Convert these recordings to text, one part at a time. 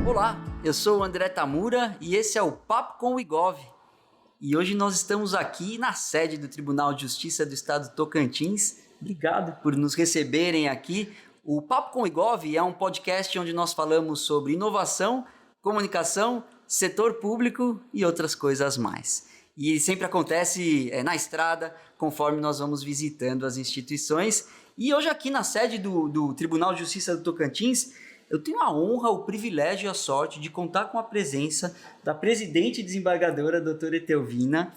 Olá, eu sou o André Tamura e esse é o Papo com o IGOV. E hoje nós estamos aqui na sede do Tribunal de Justiça do Estado do Tocantins. Obrigado por nos receberem aqui. O Papo com o IGOV é um podcast onde nós falamos sobre inovação, comunicação, setor público e outras coisas mais. E sempre acontece na estrada, conforme nós vamos visitando as instituições. E hoje aqui na sede do Tribunal de Justiça do Tocantins, eu tenho a honra, o privilégio e a sorte de contar com a presença da presidente e desembargadora, doutora Etelvina,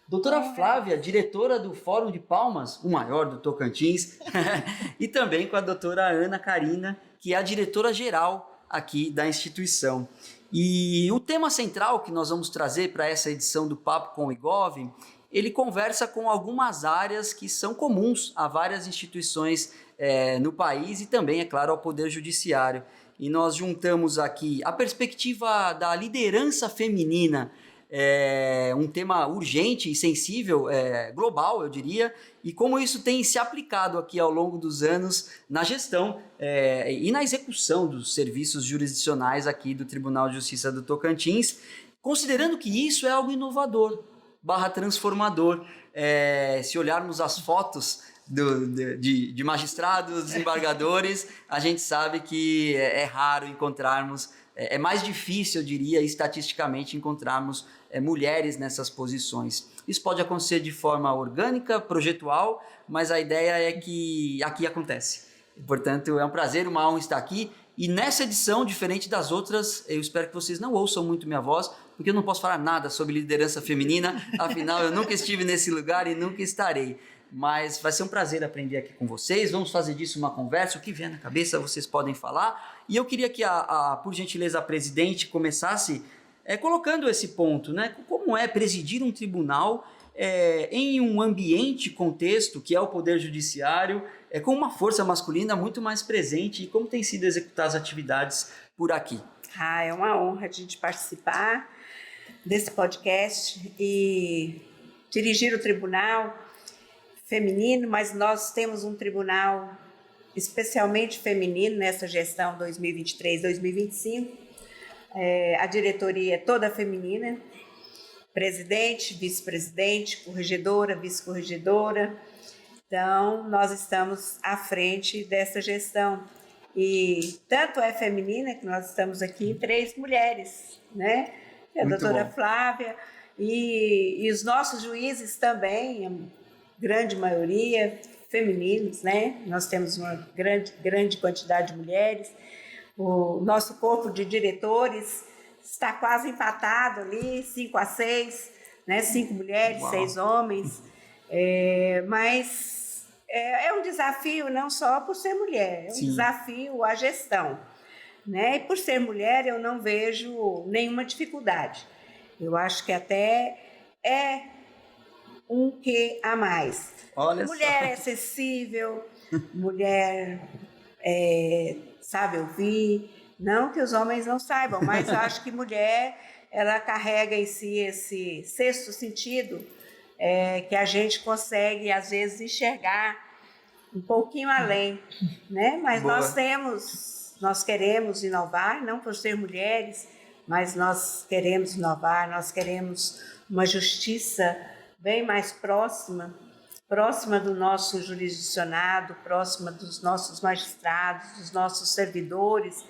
doutora Flávia, diretora do Fórum de Palmas, o maior do Tocantins, e também com a doutora Ana Karina, que é a diretora-geral aqui da instituição. E o tema central que nós vamos trazer para essa edição do Papo com o IGOV, ele conversa com algumas áreas que são comuns a várias instituições no país e também, é claro, ao Poder Judiciário. E nós juntamos aqui a perspectiva da liderança feminina, um tema urgente e sensível, global, eu diria, e como isso tem se aplicado aqui ao longo dos anos na gestão e na execução dos serviços jurisdicionais aqui do Tribunal de Justiça do Tocantins, considerando que isso é algo inovador, transformador. Se olharmos as fotos de magistrados, desembargadores, a gente sabe que é raro encontrarmos, é mais difícil, eu diria, estatisticamente, encontrarmos mulheres nessas posições. Isso pode acontecer de forma orgânica, projetual, mas a ideia é que aqui acontece. Portanto, é um prazer, uma honra estar aqui. E nessa edição, diferente das outras, eu espero que vocês não ouçam muito minha voz, porque eu não posso falar nada sobre liderança feminina, afinal eu nunca estive nesse lugar e nunca estarei. Mas vai ser um prazer aprender aqui com vocês, vamos fazer disso uma conversa, o que vier na cabeça vocês podem falar. E eu queria que, por gentileza, a presidente começasse colocando esse ponto, né? Como é presidir um tribunal em um ambiente, contexto, que é o Poder Judiciário, com uma força masculina muito mais presente, e como tem sido executar as atividades por aqui? É uma honra a gente participar desse podcast e dirigir o tribunal feminino, mas nós temos um tribunal especialmente feminino nessa gestão 2023-2025. A diretoria é toda feminina, presidente, vice-presidente, corregedora, vice-corregedora. Então, nós estamos à frente dessa gestão. E tanto é feminina que nós estamos aqui 3 mulheres, né? A doutora Flávia e os nossos juízes também, grande maioria femininos, né? Nós temos uma grande quantidade de mulheres. O nosso corpo de diretores está quase empatado ali, 5-6, né? 5 mulheres, 6 homens. Mas é um desafio não só por ser mulher, é um desafio à gestão, né? E por ser mulher eu não vejo nenhuma dificuldade. Eu acho que até é um quê a mais. Olha mulher só. É acessível, mulher sabe ouvir, não que os homens não saibam, mas eu acho que mulher, ela carrega em si esse sexto sentido, que a gente consegue às vezes enxergar um pouquinho além, né? Mas Boa. nós queremos inovar, não por ser mulheres, mas nós queremos inovar, nós queremos uma justiça bem mais próxima do nosso jurisdicionado, próxima dos nossos magistrados, dos nossos servidores,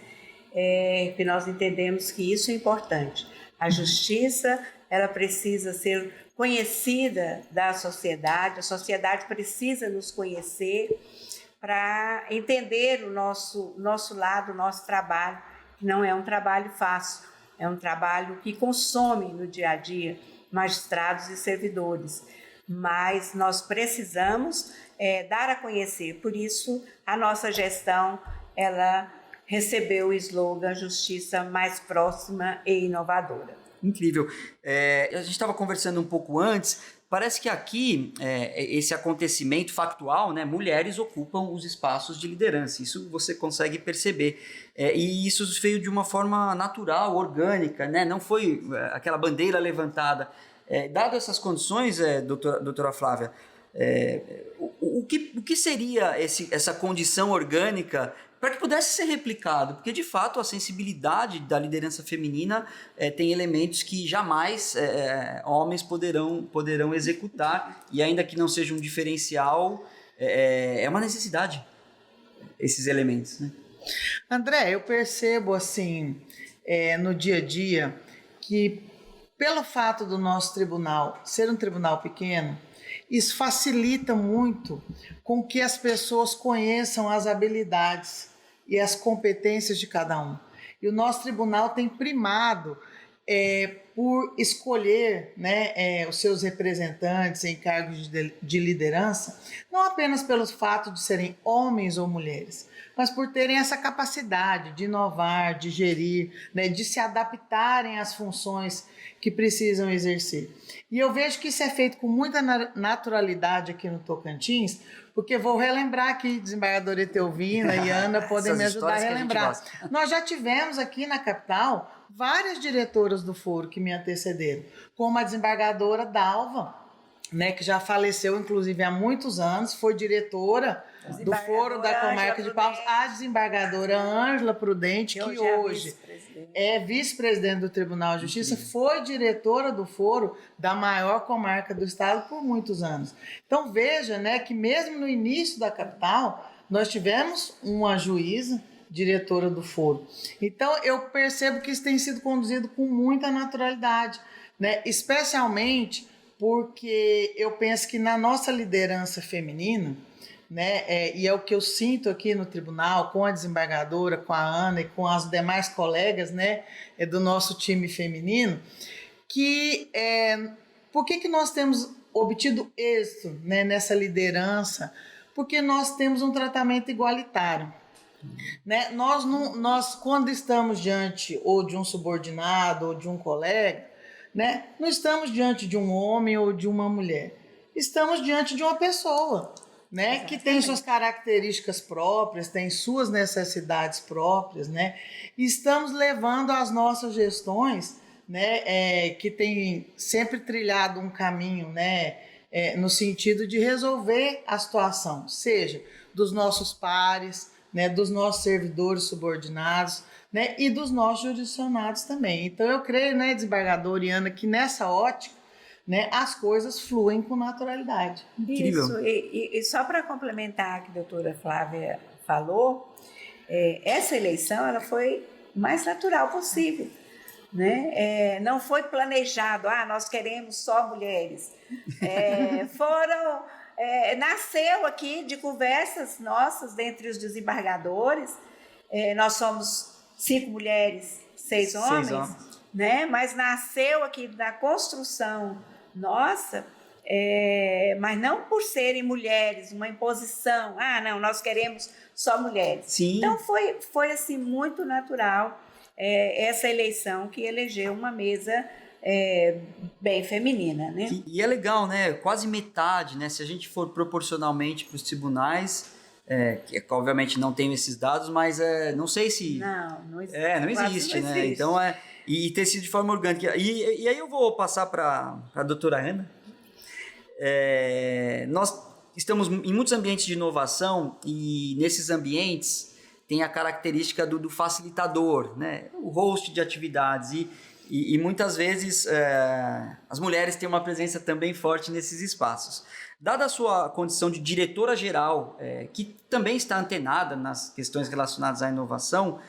que nós entendemos que isso é importante. A justiça, ela precisa ser conhecida da sociedade, a sociedade precisa nos conhecer para entender o nosso lado, o nosso trabalho, que não é um trabalho fácil, é um trabalho que consome no dia a dia magistrados e servidores, mas nós precisamos dar a conhecer. Por isso, a nossa gestão, ela recebeu o slogan Justiça Mais Próxima e Inovadora. Incrível. A gente estava conversando um pouco antes, parece que aqui, esse acontecimento factual, né, mulheres ocupam os espaços de liderança, isso você consegue perceber. E isso veio de uma forma natural, orgânica, né? Não foi aquela bandeira levantada. Dado essas condições, doutora Flávia, o que seria essa condição orgânica para que pudesse ser replicado? Porque, de fato, a sensibilidade da liderança feminina tem elementos que jamais homens poderão executar, e ainda que não seja um diferencial, é uma necessidade, esses elementos, né? André, eu percebo assim, no dia a dia, que pelo fato do nosso tribunal ser um tribunal pequeno, isso facilita muito com que as pessoas conheçam as habilidades e as competências de cada um. E o nosso tribunal tem primado por escolher, né, os seus representantes em cargos de liderança, não apenas pelo fato de serem homens ou mulheres, mas por terem essa capacidade de inovar, de gerir, né, de se adaptarem às funções que precisam exercer. E eu vejo que isso é feito com muita naturalidade aqui no Tocantins, porque vou relembrar aqui, desembargadora Etelvina e Ana podem me ajudar a relembrar. Nós já tivemos aqui na capital várias diretoras do foro que me antecederam, como a desembargadora Dalva, né, que já faleceu, inclusive, há muitos anos, foi diretora do Foro da Comarca de Palmas, a desembargadora Ângela Prudente, que hoje é vice-presidente do Tribunal de Justiça, foi diretora do Foro da maior comarca do estado por muitos anos. Então, veja, né, que mesmo no início da capital, nós tivemos uma juíza, diretora do Foro. Então, eu percebo que isso tem sido conduzido com muita naturalidade, né, especialmente porque eu penso que na nossa liderança feminina, né, e é o que eu sinto aqui no tribunal, com a desembargadora, com a Ana e com as demais colegas, né, do nosso time feminino, que por que nós temos obtido êxito, né, nessa liderança? Porque nós temos um tratamento igualitário. Né? Nós, quando estamos diante ou de um subordinado ou de um colega, né, não estamos diante de um homem ou de uma mulher, estamos diante de uma pessoa, né, que tem suas características próprias, tem suas necessidades próprias, né, e estamos levando as nossas gestões, né, que tem sempre trilhado um caminho, né, no sentido de resolver a situação, seja dos nossos pares, né, dos nossos servidores subordinados, né, e dos nossos jurisdicionados também. Então, eu creio, né, desembargadora e Ana, que nessa ótica, né, as coisas fluem com naturalidade. Isso, e só para complementar o que a doutora Flávia falou, essa eleição ela foi o mais natural possível. Né? Não foi planejado, nós queremos só mulheres. Nasceu aqui de conversas nossas entre os desembargadores. Nós somos 5 mulheres, 6 homens, né? Mas nasceu aqui da construção nossa, mas não por serem mulheres, uma imposição, não, nós queremos só mulheres. Sim. Então foi assim, muito natural essa eleição que elegeu uma mesa bem feminina, né? E é legal, né? Quase metade, né? Se a gente for proporcionalmente para os tribunais, que obviamente não tenho esses dados, mas não sei se... Não existe. Não existe, né? Existe. Então, e ter sido de forma orgânica. E aí eu vou passar para a doutora Ana. Nós estamos em muitos ambientes de inovação e nesses ambientes tem a característica do facilitador, né? O host de atividades e muitas vezes as mulheres têm uma presença também forte nesses espaços. Dada a sua condição de diretora-geral, que também está antenada nas questões relacionadas à inovação,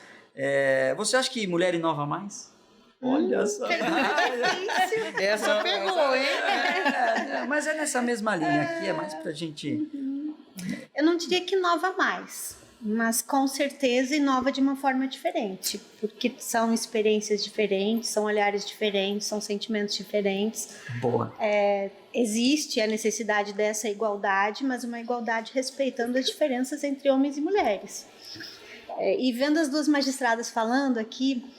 você acha que mulher inova mais? Olha só! Essa pegou, hein? Mas é nessa mesma linha aqui, é mais pra gente... Eu não diria que inova mais, mas com certeza inova de uma forma diferente, porque são experiências diferentes, são olhares diferentes, são sentimentos diferentes. Boa. Existe a necessidade dessa igualdade, mas uma igualdade respeitando as diferenças entre homens e mulheres. E vendo as duas magistradas falando aqui,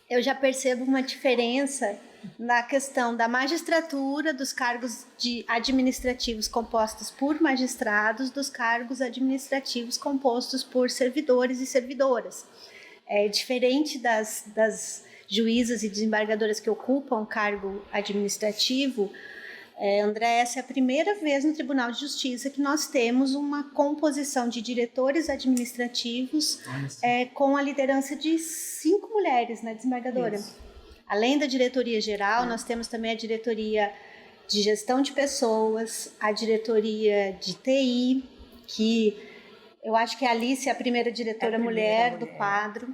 eu já percebo uma diferença na questão da magistratura, dos cargos administrativos compostos por magistrados, dos cargos administrativos compostos por servidores e servidoras. Diferente das juízas e desembargadoras que ocupam cargo administrativo, André, essa é a primeira vez no Tribunal de Justiça que nós temos uma composição de diretores administrativos com a liderança de 5 mulheres, né, desembargadora? Isso. Além da diretoria geral, nós temos também a diretoria de gestão de pessoas, a diretoria de TI, que eu acho que a Alice é a primeira diretora mulher do quadro.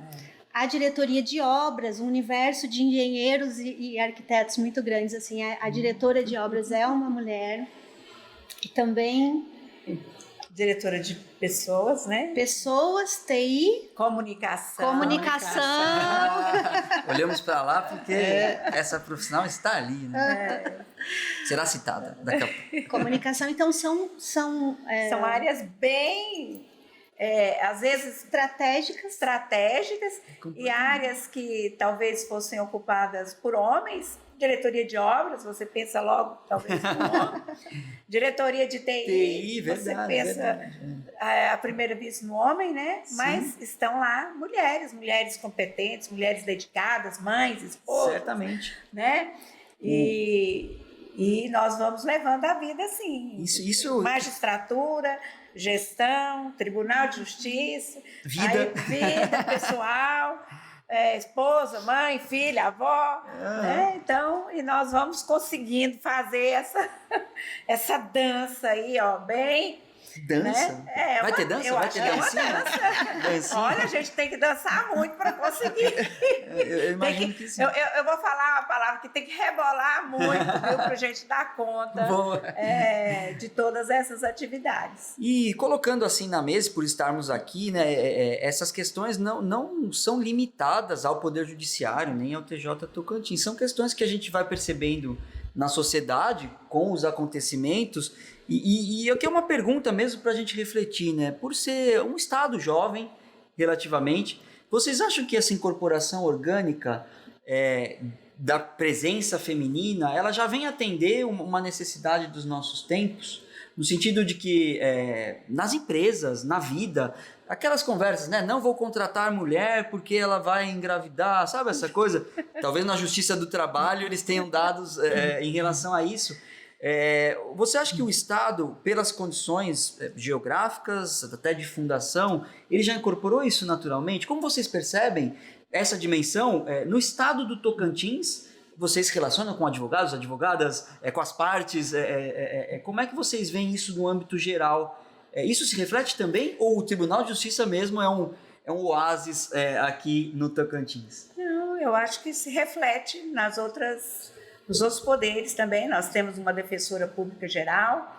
A diretoria de obras, um universo de engenheiros e arquitetos muito grandes, assim, a diretora de obras é uma mulher. E também diretora de pessoas, né? Pessoas, TI, comunicação. Olhamos para lá porque essa profissional está ali, né? Será citada daqui a pouco. Comunicação, então são áreas bem às vezes estratégicas e áreas que talvez fossem ocupadas por homens. Diretoria de obras, você pensa logo, talvez, por homem. Diretoria de TI, você pensa à primeira vista no homem, né? Sim. Mas estão lá mulheres competentes, mulheres dedicadas, mães, esposas. Certamente. Né? E nós vamos levando a vida assim. Isso. Magistratura, gestão, Tribunal de Justiça, vida pessoal, esposa, mãe, filha, avó, né? Então, e nós vamos conseguindo fazer essa dança aí, ó, bem... Dança? Né? Vai ter dança? Vai ter dancinha? Olha, a gente tem que dançar muito para conseguir. Eu imagino que sim. Eu vou falar uma palavra que tem que rebolar muito, viu, para a gente dar conta de todas essas atividades. E colocando assim na mesa, por estarmos aqui, né, essas questões não são limitadas ao Poder Judiciário, nem ao TJ Tocantins. São questões que a gente vai percebendo na sociedade, com os acontecimentos. E aqui é uma pergunta mesmo para a gente refletir, né? Por ser um estado jovem, relativamente, vocês acham que essa incorporação orgânica da presença feminina, ela já vem atender uma necessidade dos nossos tempos? No sentido de que nas empresas, na vida, aquelas conversas, né? Não vou contratar mulher porque ela vai engravidar, sabe essa coisa? Talvez na Justiça do Trabalho eles tenham dados em relação a isso. Você acha que o Estado, pelas condições geográficas, até de fundação, ele já incorporou isso naturalmente? Como vocês percebem essa dimensão no Estado do Tocantins? Vocês se relacionam com advogados, advogadas, com as partes? Como é que vocês veem isso no âmbito geral? Isso se reflete também? Ou o Tribunal de Justiça mesmo é um oásis aqui no Tocantins? Não, eu acho que se reflete nos outros poderes também. Nós temos uma defensora pública geral,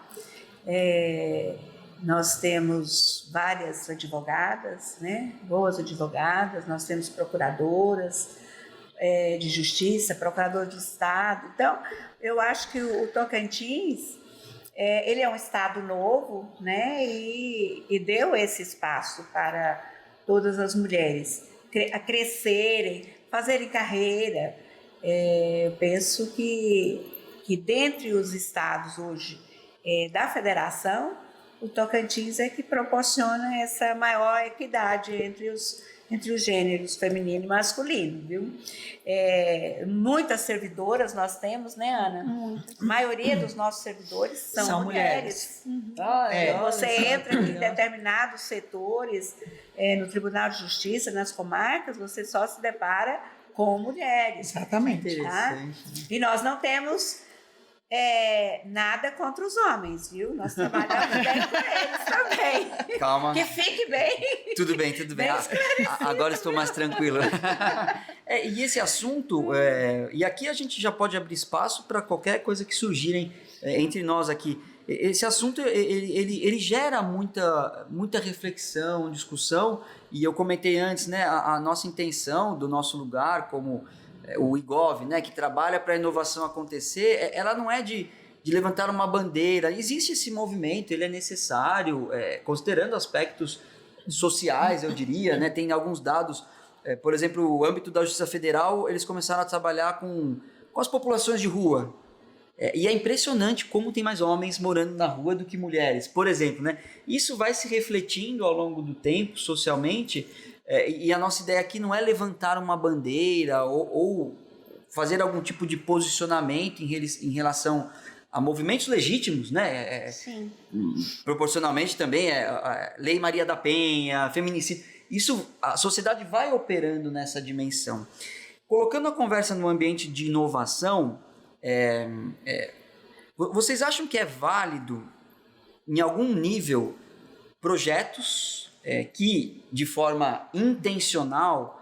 nós temos várias advogadas, né? Boas advogadas, nós temos procuradoras de justiça, procurador de Estado. Então, eu acho que o Tocantins, ele é um estado novo, né? E deu esse espaço para todas as mulheres a crescerem, fazerem carreira. Eu penso que dentre os estados hoje da federação, o Tocantins é que proporciona essa maior equidade entre os gêneros feminino e masculino, viu? Muitas servidoras nós temos, né, Ana? A maioria dos nossos servidores são mulheres. Você entra em determinados setores, no Tribunal de Justiça, nas comarcas, você só se depara com mulheres. Exatamente. Tá? E nós não temos nada contra os homens, viu? Nós trabalhamos bem com eles também. Calma. Que fique bem. Tudo bem. Agora estou mais tranquilo. E esse assunto, e aqui a gente já pode abrir espaço para qualquer coisa que surgirem entre nós aqui. Esse assunto, ele gera muita reflexão, discussão, e eu comentei antes, né, a nossa intenção do nosso lugar como o IGOV, né, que trabalha para a inovação acontecer, ela não é de levantar uma bandeira. Existe esse movimento, ele é necessário, considerando aspectos sociais, eu diria, né, tem alguns dados, por exemplo, o âmbito da Justiça Federal, eles começaram a trabalhar com as populações de rua. E é impressionante como tem mais homens morando na rua do que mulheres, por exemplo, né? Isso vai se refletindo ao longo do tempo, socialmente, e a nossa ideia aqui não é levantar uma bandeira ou fazer algum tipo de posicionamento em relação a movimentos legítimos, né? Sim. Proporcionalmente também a Lei Maria da Penha, feminicídio. Isso, a sociedade vai operando nessa dimensão. Colocando a conversa no ambiente de inovação, vocês acham que é válido, em algum nível, projetos que, de forma intencional,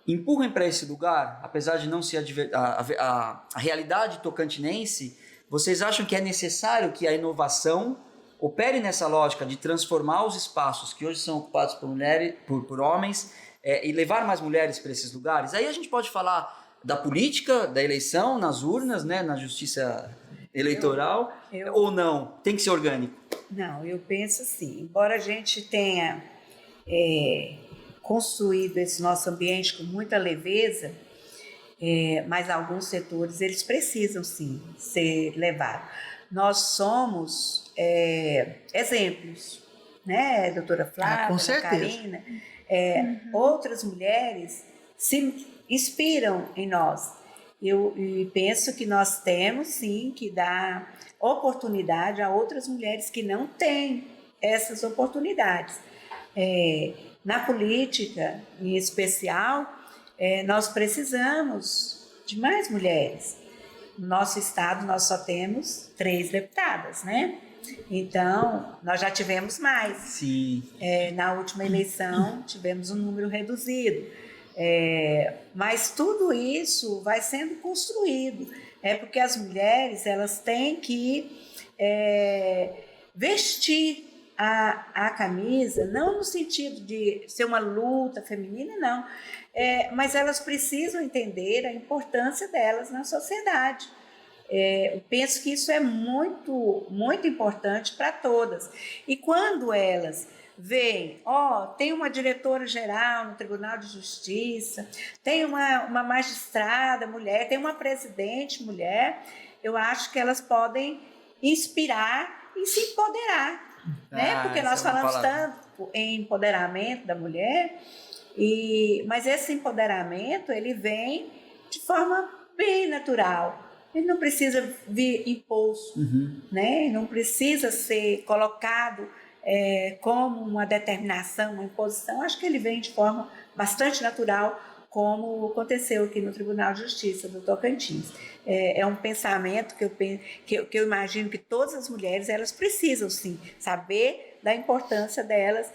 empurrem para esse lugar, apesar de não ser a realidade tocantinense? Vocês acham que é necessário que a inovação opere nessa lógica de transformar os espaços que hoje são ocupados por mulheres, por homens, e levar mais mulheres para esses lugares? Aí a gente pode falar da política, da eleição, nas urnas, né, na justiça eleitoral, ou não? Tem que ser orgânico? Não, eu penso assim, embora a gente tenha construído esse nosso ambiente com muita leveza, mas alguns setores eles precisam sim ser levados. Nós somos exemplos, né, doutora Flávia, com certeza. Karina, outras mulheres se inspiram em nós. Eu penso que nós temos sim que dar oportunidade a outras mulheres que não têm essas oportunidades. Na política, em especial, nós precisamos de mais mulheres. No nosso estado, nós só temos 3 deputadas, né? Então, nós já tivemos mais. Sim. Na última eleição, tivemos um número reduzido. Mas tudo isso vai sendo construído. Porque as mulheres elas têm que vestir a camisa, não no sentido de ser uma luta feminina, não. Mas elas precisam entender a importância delas na sociedade. Eu penso que isso é muito, muito importante para todas. E quando elas veem, tem uma diretora-geral no Tribunal de Justiça, tem uma magistrada mulher, tem uma presidente mulher, eu acho que elas podem inspirar e se empoderar. Né? Porque nós falamos tanto em empoderamento da mulher, mas esse empoderamento ele vem de forma bem natural. Ele não precisa vir imposto, né? Não precisa ser colocado como uma determinação, uma imposição. Acho que ele vem de forma bastante natural, como aconteceu aqui no Tribunal de Justiça do Tocantins. É um pensamento que eu imagino que todas as mulheres elas precisam sim saber da importância delas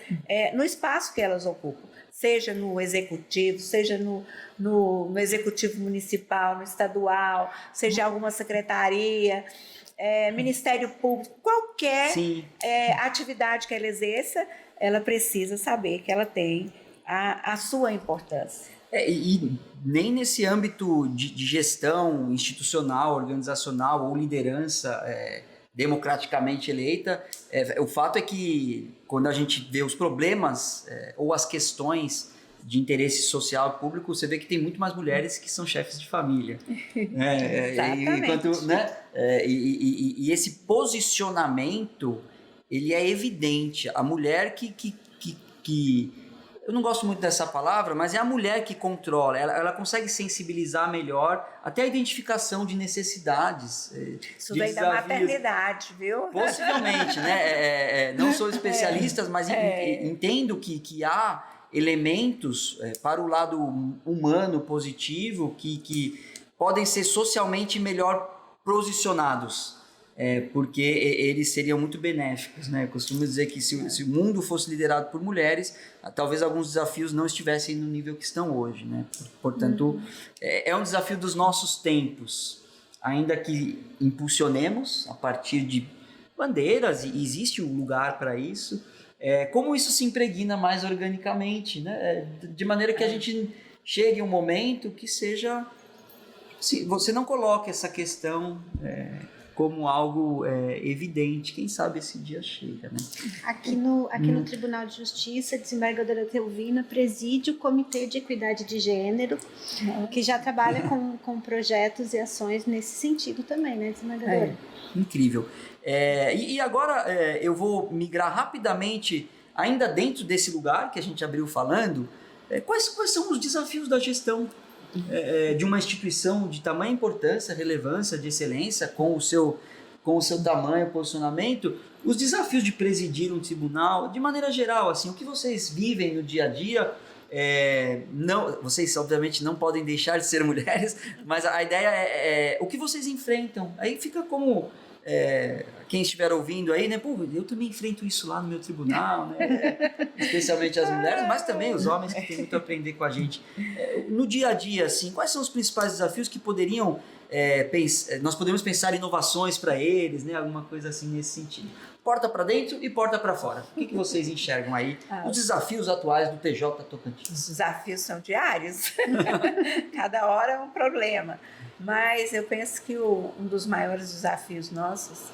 no espaço que elas ocupam, seja no executivo, seja no executivo municipal, no estadual, seja alguma secretaria, Ministério Público, qualquer atividade que ela exerça, ela precisa saber que ela tem a sua importância. E nem nesse âmbito de gestão institucional, organizacional ou liderança democraticamente eleita, o fato é que quando a gente vê os problemas ou as questões de interesse social e público, você vê que tem muito mais mulheres que são chefes de família. Exatamente. E esse posicionamento, ele é evidente. A mulher que eu não gosto muito dessa palavra, mas é a mulher que controla, ela consegue sensibilizar melhor até a identificação de necessidades. Isso vem da maternidade, viu? Possivelmente, né? Não sou especialista, mas entendo que há elementos para o lado humano positivo que podem ser socialmente melhor posicionados. Porque eles seriam muito benéficos, né? Eu costumo dizer que se o mundo fosse liderado por mulheres, talvez alguns desafios não estivessem no nível que estão hoje, né? Portanto, é um desafio dos nossos tempos, ainda que impulsionemos a partir de bandeiras, e existe um lugar para isso, como isso se impregna mais organicamente, né? De maneira que a gente chegue a um momento que seja... Se você não coloque essa questão... como algo evidente. Quem sabe esse dia chega, né? Aqui no Tribunal de Justiça, a desembargadora Telvina preside o Comitê de Equidade de Gênero, que já trabalha com projetos e ações nesse sentido também, né, desembargadora? Incrível. E agora eu vou migrar rapidamente, ainda dentro desse lugar que a gente abriu falando, quais são os desafios da gestão de uma instituição de tamanha importância, relevância, de excelência, com o seu com o seu tamanho, posicionamento, os desafios de presidir um tribunal, de maneira geral, assim, o que vocês vivem no dia a dia. Não, vocês obviamente não podem deixar de ser mulheres, mas a ideia é o que vocês enfrentam. Aí fica como quem estiver ouvindo aí, né? Pô, eu também enfrento isso lá no meu tribunal, né? Especialmente as mulheres, mas também os homens que têm muito a aprender com a gente. No dia a dia, assim, quais são os principais desafios que poderiam nós podemos pensar em inovações para eles, né? Alguma coisa assim nesse sentido. Porta para dentro e porta para fora. O que vocês enxergam aí? Os desafios atuais do TJ Tocantins? Os desafios são diários. Cada hora é um problema. Mas eu penso que um dos maiores desafios nossos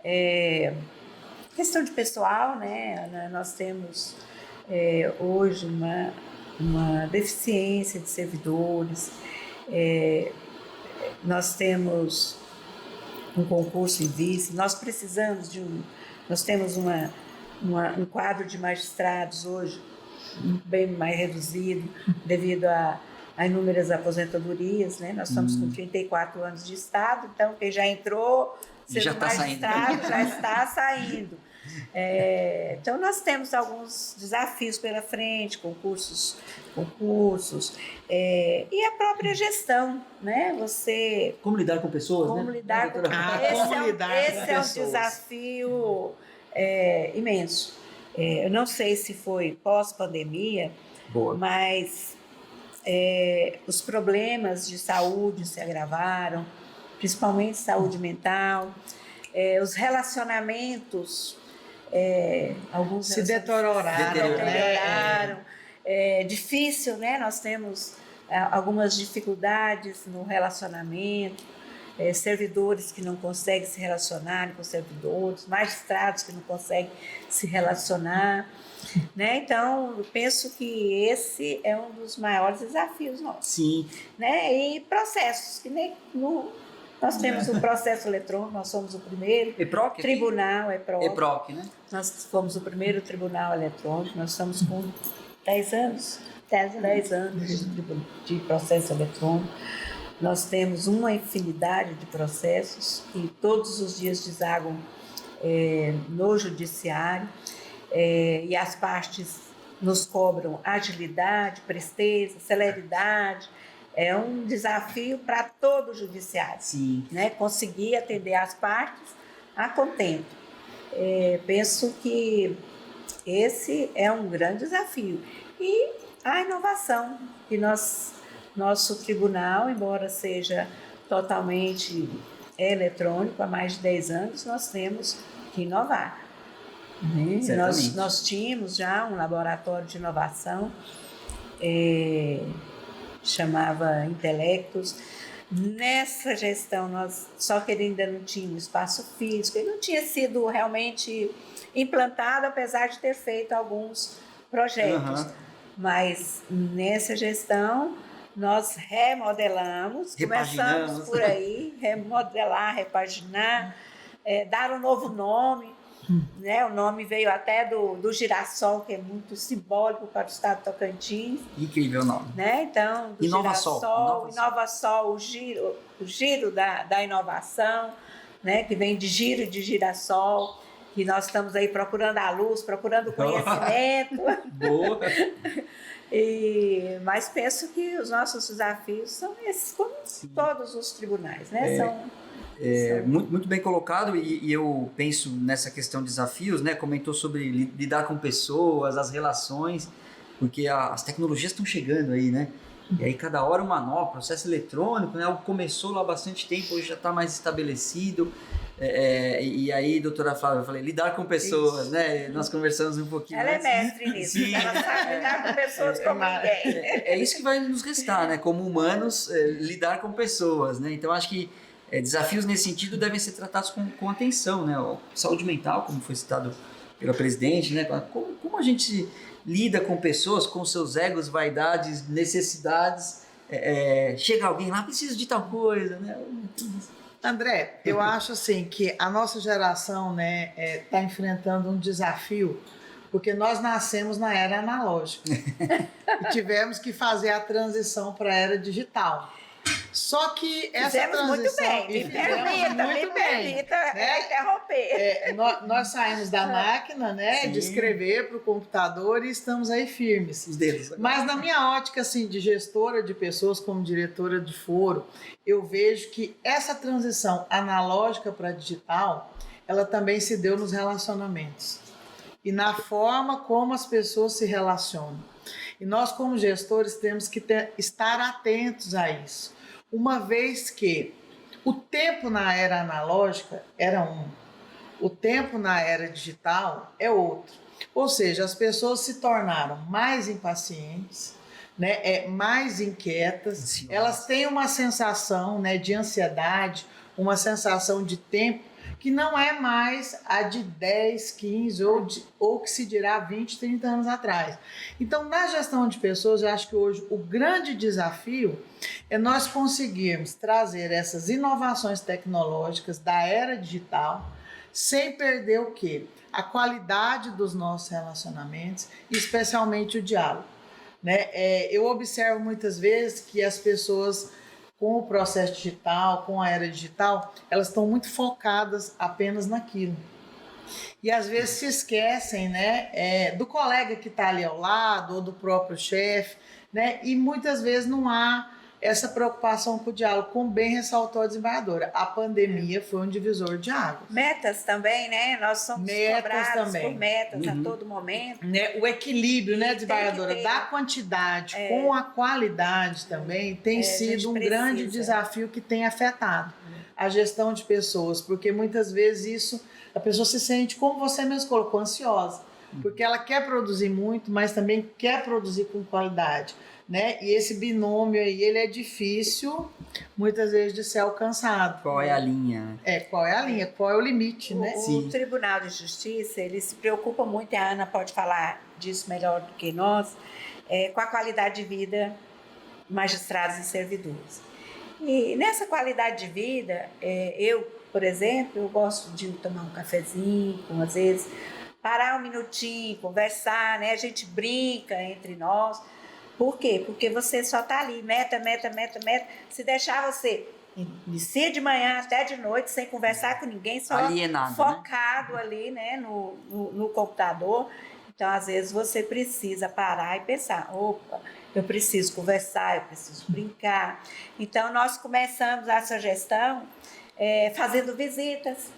é questão de pessoal, né? Nós temos hoje uma deficiência de servidores. Nós temos um concurso em vice, nós precisamos nós temos um quadro de magistrados hoje bem mais reduzido devido a inúmeras aposentadorias, né? Nós estamos com 34 anos de Estado, então quem já entrou, já está saindo. Já está saindo. Então nós temos alguns desafios pela frente, concursos, e a própria gestão, né? Como lidar com pessoas, como né? Lidar com esse é um desafio imenso. Eu não sei se foi pós-pandemia, mas os problemas de saúde se agravaram, principalmente saúde mental, os relacionamentos, alguns se deterioraram. É difícil, né? Nós temos algumas dificuldades no relacionamento, servidores que não conseguem se relacionar com servidores, magistrados que não conseguem se relacionar, né? Então, eu penso que esse é um dos maiores desafios nossos. Sim. Né? E processos, que nem nós temos o processo eletrônico, nós somos o primeiro EPROC, tribunal, EPROC, né? Nós fomos o primeiro tribunal eletrônico, nós estamos com 10 anos de processo eletrônico. Nós temos uma infinidade de processos que todos os dias desaguam no judiciário, e as partes nos cobram agilidade, presteza, celeridade. É um desafio para todo o judiciário. Sim. Né? Conseguir atender as partes a contento. Penso que esse é um grande desafio. E a inovação, que nosso tribunal, embora seja totalmente eletrônico, há mais de 10 anos, nós temos que inovar. Né? Nós tínhamos já um laboratório de inovação, chamava Intelectus. Nessa gestão, só que ele ainda não tinha um espaço físico, ele não tinha sido realmente implantado, apesar de ter feito alguns projetos. Mas nessa gestão, nós remodelamos, começamos por aí, remodelar, repaginar, dar um novo nome. Né? O nome veio até do girassol, que é muito simbólico para o estado de Tocantins. Incrível nome. Né? Então, do Inovação, o giro da inovação, né? Que vem de giro de girassol, que nós estamos aí procurando a luz, procurando o conhecimento. Boa! Mas penso que os nossos desafios são esses, como todos os tribunais, né? Muito bem colocado, e eu penso nessa questão de desafios, né? Comentou sobre lidar com pessoas, as relações, porque as tecnologias estão chegando aí, né? E aí cada hora uma nova, processo eletrônico, né? Começou lá há bastante tempo, hoje já está mais estabelecido. E aí, doutora Flávia, eu falei, lidar com pessoas, isso, né? Nós conversamos um pouquinho. Ela é mestre nisso, sim. Ela sabe lidar com pessoas como ninguém. É isso que vai nos restar, né? Como humanos, lidar com pessoas, né? Então, acho que desafios nesse sentido devem ser tratados com atenção, né? Saúde mental, como foi citado pela presidente, né? Como a gente lida com pessoas, com seus egos, vaidades, necessidades. Chega alguém lá, preciso de tal coisa, né? André, eu acho assim que a nossa geração, né, está enfrentando um desafio, porque nós nascemos na era analógica e tivemos que fazer a transição para a era digital. Só que essa Fizemos transição... muito bem, me permita né? interromper. Nós saímos da máquina, né, de escrever para o computador e estamos aí firmes. Os dedos. Agora. Mas na minha ótica, assim, de gestora de pessoas, como diretora de foro, eu vejo que essa transição analógica para digital, ela também se deu nos relacionamentos e na forma como as pessoas se relacionam. E nós, como gestores, temos que estar atentos a isso, uma vez que o tempo na era analógica era um, o tempo na era digital é outro. Ou seja, as pessoas se tornaram mais impacientes, né, mais inquietas, elas têm uma sensação, né, de ansiedade, uma sensação de tempo que não é mais a de 10, 15 ou que se dirá 20, 30 anos atrás. Então, na gestão de pessoas, eu acho que hoje o grande desafio é nós conseguirmos trazer essas inovações tecnológicas da era digital sem perder o quê? A qualidade dos nossos relacionamentos, especialmente o diálogo. Né? Eu observo muitas vezes que as pessoas, com o processo digital, com a era digital, elas estão muito focadas apenas naquilo. E às vezes se esquecem, né, do colega que está ali ao lado, ou do próprio chefe, né? E muitas vezes não há essa preocupação com o diálogo, como bem ressaltou a desembargadora. A pandemia foi um divisor de águas. Metas também, né? Nós somos cobrados por metas a todo momento. Né? O equilíbrio, né, desembargadora, da quantidade com a qualidade também tem sido um grande desafio que tem afetado a gestão de pessoas, porque muitas vezes a pessoa se sente, como você mesmo colocou, ansiosa, porque ela quer produzir muito, mas também quer produzir com qualidade. Né? E esse binômio aí, ele é difícil, muitas vezes, de ser alcançado. Qual é a linha? Qual é a linha, qual é o limite, né? O Tribunal de Justiça, ele se preocupa muito, e a Ana pode falar disso melhor do que nós, com a qualidade de vida de magistrados e servidores. E nessa qualidade de vida, eu, por exemplo, eu gosto de tomar um cafezinho, às vezes, parar um minutinho, conversar, né? A gente brinca entre nós. Por quê? Porque você só está ali, meta. Se deixar você inicia de manhã até de noite, sem conversar com ninguém, só alienado, focado, né? Ali, né, no computador. Então, às vezes, você precisa parar e pensar, opa, eu preciso conversar, eu preciso brincar. Então, nós começamos essa gestão fazendo visitas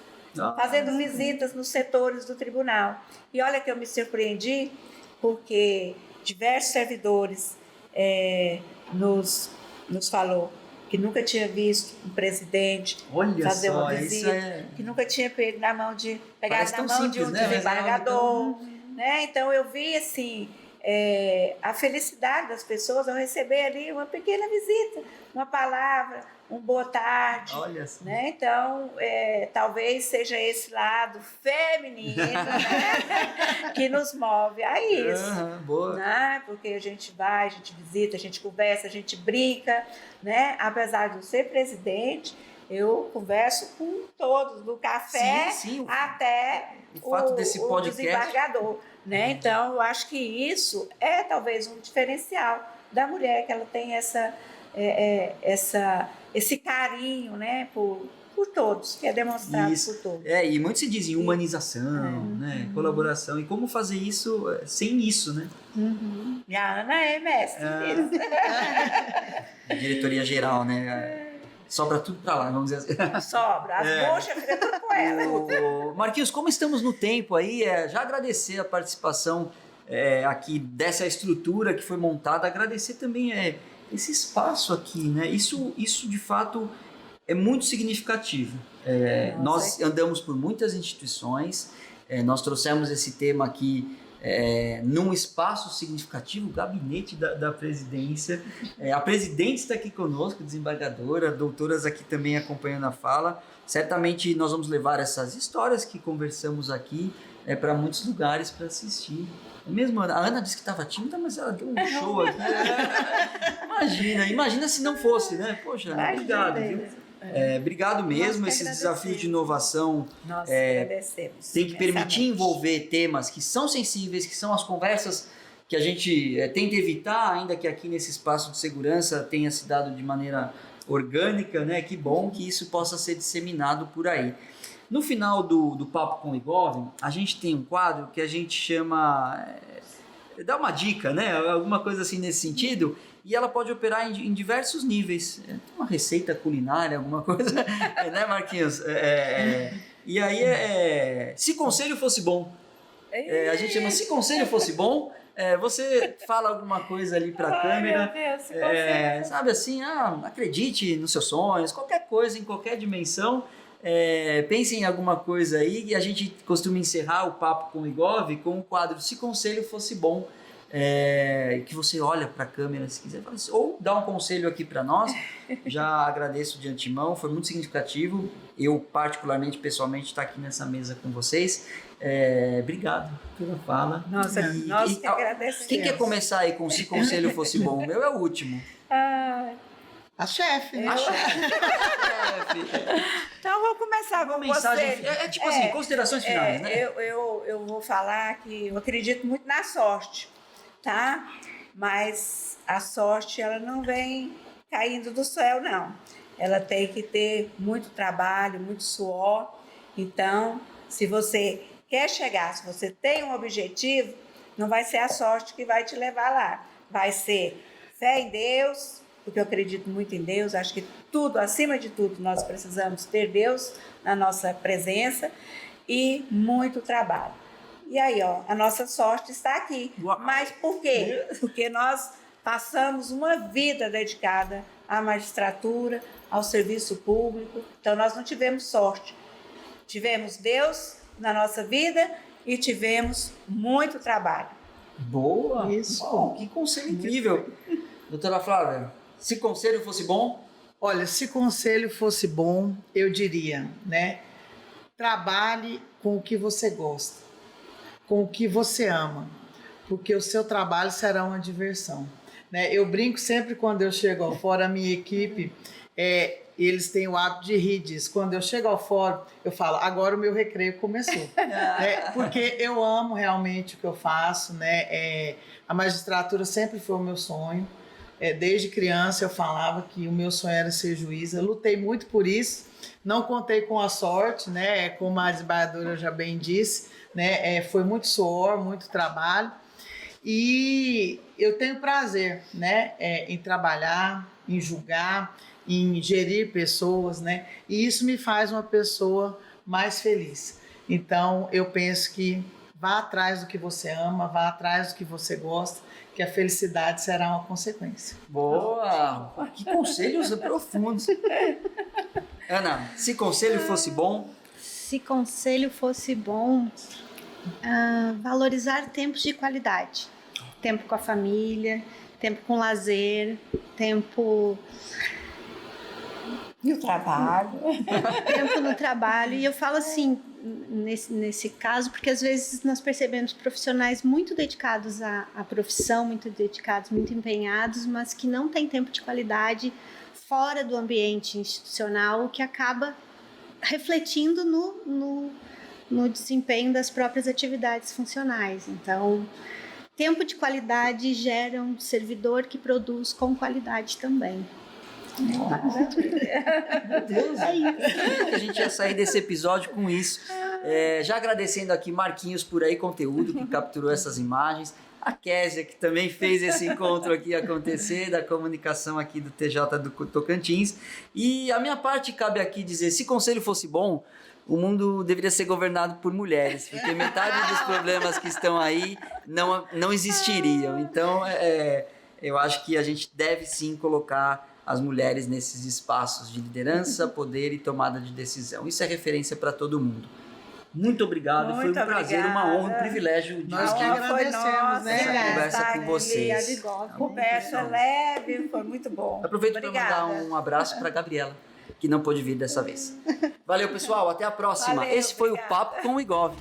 nos setores do tribunal. E olha que eu me surpreendi, porque diversos servidores nos falou que nunca tinha visto um presidente fazer uma visita, que nunca tinha pegado na mão de um desembargador. Né? Então, eu vi assim, a felicidade das pessoas ao receber ali uma pequena visita, uma palavra, um boa tarde. Olha assim. Né? Então, talvez seja esse lado feminino, né? Que nos move a isso. Boa. Né? Porque a gente vai, a gente visita, a gente conversa, a gente brinca. Né? Apesar de eu ser presidente, eu converso com todos, do café até o fato desse podcast, desembargador. Né? Então, eu acho que isso é talvez um diferencial da mulher, que ela tem esse carinho, né, por todos, que é demonstrado por todos. E muito se diz em humanização, né, colaboração, e como fazer isso sem isso, né? E a Ana é mestre nisso. Diretoria geral, né? Sobra tudo pra lá, vamos dizer assim. Sobra, as buchas ficam tudo com ela. Marquinhos, como estamos no tempo aí, já agradecer a participação aqui dessa estrutura que foi montada, agradecer também esse espaço aqui, né? Isso de fato é muito significativo. Nós andamos por muitas instituições, nós trouxemos esse tema aqui num espaço significativo, o gabinete da presidência. A presidente está aqui conosco, desembargadora, doutoras aqui também acompanhando a fala. Certamente nós vamos levar essas histórias que conversamos aqui para muitos lugares para assistir. Mesmo a Ana disse que estava tímida, mas ela deu um show aqui. Imagina se não fosse, né? Poxa, obrigado, viu? Obrigado mesmo. Esses desafios de inovação nós agradecemos. Tem que permitir envolver temas que são sensíveis, que são as conversas que a gente tenta evitar, ainda que aqui nesse espaço de segurança tenha se dado de maneira orgânica, né? Que bom que isso possa ser disseminado por aí. No final do Papo com o Igov, a gente tem um quadro que a gente chama... dá uma dica, né? Alguma coisa assim nesse sentido. E ela pode operar em diversos níveis. Uma receita culinária, alguma coisa, né, Marquinhos? E aí se conselho fosse bom. A gente chama se conselho fosse bom. Você fala alguma coisa ali para a câmera. Meu Deus, se conselho. Sabe assim, acredite nos seus sonhos, qualquer coisa, em qualquer dimensão. Pense em alguma coisa aí. E a gente costuma encerrar o Papo com o Igov com o quadro Se Conselho Fosse Bom. Que você olha para a câmera se quiser, ou dá um conselho aqui para nós. Já agradeço de antemão, foi muito significativo. Eu particularmente, pessoalmente, estar aqui nessa mesa com vocês. Obrigado pela fala. Nós que agradecemos. Quem quer começar aí com Se Conselho Fosse Bom? O meu é o último. A chefe, né? A chefe. Então, vou começar com mensagem, você. tipo assim, considerações finais, né? Eu vou falar que eu acredito muito na sorte, tá? Mas a sorte, ela não vem caindo do céu, não. Ela tem que ter muito trabalho, muito suor. Então, se você quer chegar, se você tem um objetivo, não vai ser a sorte que vai te levar lá. Vai ser fé em Deus, porque eu acredito muito em Deus. Acho que tudo, acima de tudo, nós precisamos ter Deus na nossa presença e muito trabalho. E aí, a nossa sorte está aqui. Uau. Mas por quê? Porque nós passamos uma vida dedicada à magistratura, ao serviço público. Então, nós não tivemos sorte. Tivemos Deus na nossa vida e tivemos muito trabalho. Boa! Isso. Uau, que conselho incrível. Doutora Flávia, se conselho fosse bom... Olha, se conselho fosse bom, eu diria, né? Trabalhe com o que você gosta, com o que você ama, porque o seu trabalho será uma diversão, né? Eu brinco sempre quando eu chego ao fórum, a minha equipe, eles têm o hábito de rir disso. Quando eu chego ao fórum, eu falo, agora o meu recreio começou. Né? Porque eu amo realmente o que eu faço, né? A magistratura sempre foi o meu sonho. Desde criança eu falava que o meu sonho era ser juíza. Eu lutei muito por isso. Não contei com a sorte, né? Como a desembargadora já bem disse, né? Foi muito suor, muito trabalho. E eu tenho prazer, né? Em trabalhar, em julgar, em gerir pessoas, né? E isso me faz uma pessoa mais feliz. Então, eu penso que vá atrás do que você ama, vá atrás do que você gosta, que a felicidade será uma consequência. Boa! Que conselhos profundos. Ana, se conselho fosse bom... Se conselho fosse bom, valorizar tempos de qualidade. Tempo com a família, tempo com lazer, tempo... E o trabalho. Tempo no trabalho. E eu falo assim, nesse caso, porque às vezes nós percebemos profissionais muito dedicados à profissão, muito dedicados, muito empenhados, mas que não têm tempo de qualidade fora do ambiente institucional, o que acaba refletindo no desempenho das próprias atividades funcionais. Então, tempo de qualidade gera um servidor que produz com qualidade também. Meu Deus, a gente ia sair desse episódio com isso. Já agradecendo aqui Marquinhos por aí conteúdo, que capturou essas imagens, a Késia, que também fez esse encontro aqui acontecer, da comunicação aqui do TJ do Tocantins. E a minha parte cabe aqui dizer, se conselho fosse bom, o mundo deveria ser governado por mulheres, porque metade dos problemas que estão aí não existiriam. Então, eu acho que a gente deve sim colocar as mulheres nesses espaços de liderança, poder e tomada de decisão. Isso é referência para todo mundo. Muito obrigado, foi um prazer, uma honra, um privilégio de Nós que agradecemos, né? essa conversa com vocês. Conversa leve, foi muito bom. Aproveito para mandar um abraço para Gabriela, que não pôde vir dessa vez. Valeu, pessoal, até a próxima. Valeu, esse foi obrigada. o Papo com o Igov.